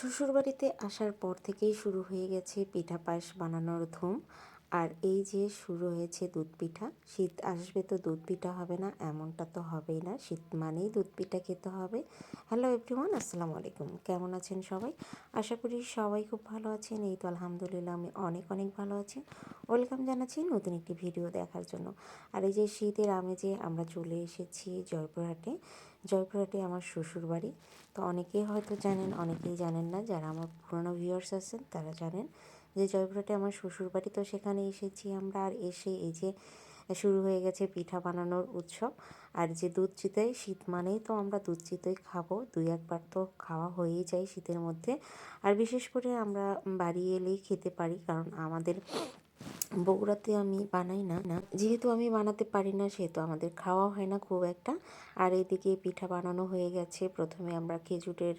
শ্বশুরবাড়িতে আসার পর থেকেই শুরু হয়ে গেছে পিঠা পায়েস বানানোর ধুম। আর এই যে শুরু হয়েছে দুধ পিঠা, শীত আসবে তো দুধ পিঠা হবে না এমনটা তো হবেই না, শীত মানেই দুধ পিঠা খেতে হবে। হ্যালো এভরিওয়ান, আসসালামু আলাইকুম। কেমন আছেন সবাই? আশা করি সবাই খুব ভালো আছেন। এই তো আলহামদুলিল্লাহ আমি অনেক অনেক ভালো আছি। ওয়েলকাম জানাচ্ছি নতুন একটি ভিডিও দেখার জন্য। আর এই যে শীতের আমেজে আমরা চলে এসেছি জয়পুরহাটে। জয়পুরহাটে আমার শ্বশুর বাড়ি। তো অনেকেই হয়তো জানেন, অনেকেই জানেন না। যারা আমার পুরনো ভিউয়ার্স আছেন তারা জানেন যে জয়পুরহাটে আমার শ্বশুরবাড়ি। তো সেখানে এসেছি আমরা, আর এসে এই যে শুরু হয়ে গেছে পিঠা বানানোর উৎসব। আর যে দুধ চিতই, শীত মানেই তো আমরা দুধ চিতই খাবো, দুই একবার তো খাওয়া হয়েই যায় শীতের মধ্যে। আর বিশেষ করে আমরা বাড়ি এলেই খেতে পারি, কারণ আমাদের বগুড়াতে আমি বানাই না, যেহেতু আমি বানাতে পারি না সেহেতু আমাদের খাওয়া হয় না খুব একটা। আর এইদিকে পিঠা বানানো হয়ে গেছে। প্রথমে আমরা খেজুরের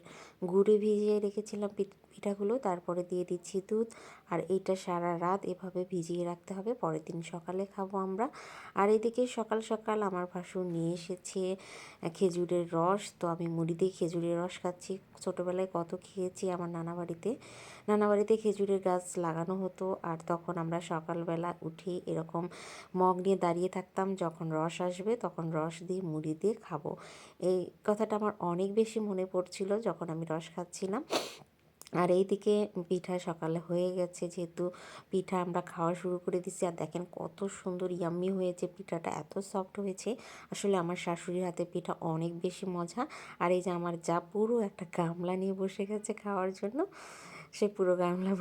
গুড়ে ভিজিয়ে রেখেছিলাম পিঠাগুলো, তারপরে দিয়ে দিচ্ছি দুধ। আর এইটা সারা রাত এভাবে ভিজিয়ে রাখতে হবে, পরের দিন সকালে খাবো আমরা। আর এদিকে সকাল সকাল আমার ভাসুর নিয়ে এসেছে খেজুরের রস। তো আমি মুড়ি দিয়ে খেজুরের রস খাচ্ছি। ছোটোবেলায় কত খেয়েছি আমার নানা বাড়িতে খেজুরের গাছ লাগানো হতো। আর তখন আমরা সকালবেলা উঠে এরকম মগ নিয়ে দাঁড়িয়ে থাকতাম, যখন রস আসবে তখন রস দিয়ে মুড়ি দিয়ে খাবো। এই কথাটা আমার অনেক বেশি মনে পড়ছিল যখন আমি রস খাচ্ছিলাম। আর এইদিকে পিঠা সকালে হয়ে গেছে, যেহেতু পিঠা আমরা খাওয়া শুরু করে দিছি। আর দেখেন কত সুন্দর ইয়াম্মি হয়েছে পিঠাটা, এত সফট হয়েছে। আসলে আমার শাশুড়ির হাতে পিঠা অনেক বেশি মজা। আর এই যে আমার যা পুরো একটা গামলা নিয়ে বসে গেছে খাওয়ার জন্য, সে পুরো গামলা।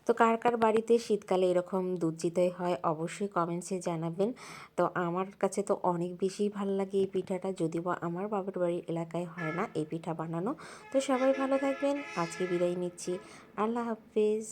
তো কার কার বাড়িতে শীতকালে এরকম দুধ চিতই হয় অবশ্যই কমেন্টসে জানাবেন। তো আমার কাছে তো অনেক বেশি ভালো লাগে এই পিঠাটা, যদিও বা আমার বাবার বাড়ির এলাকায় হয় না এই পিঠা বানানো। তো সবাই ভালো থাকবেন, আজকে বিদায় নিচ্ছি। আল্লাহ হাফেজ।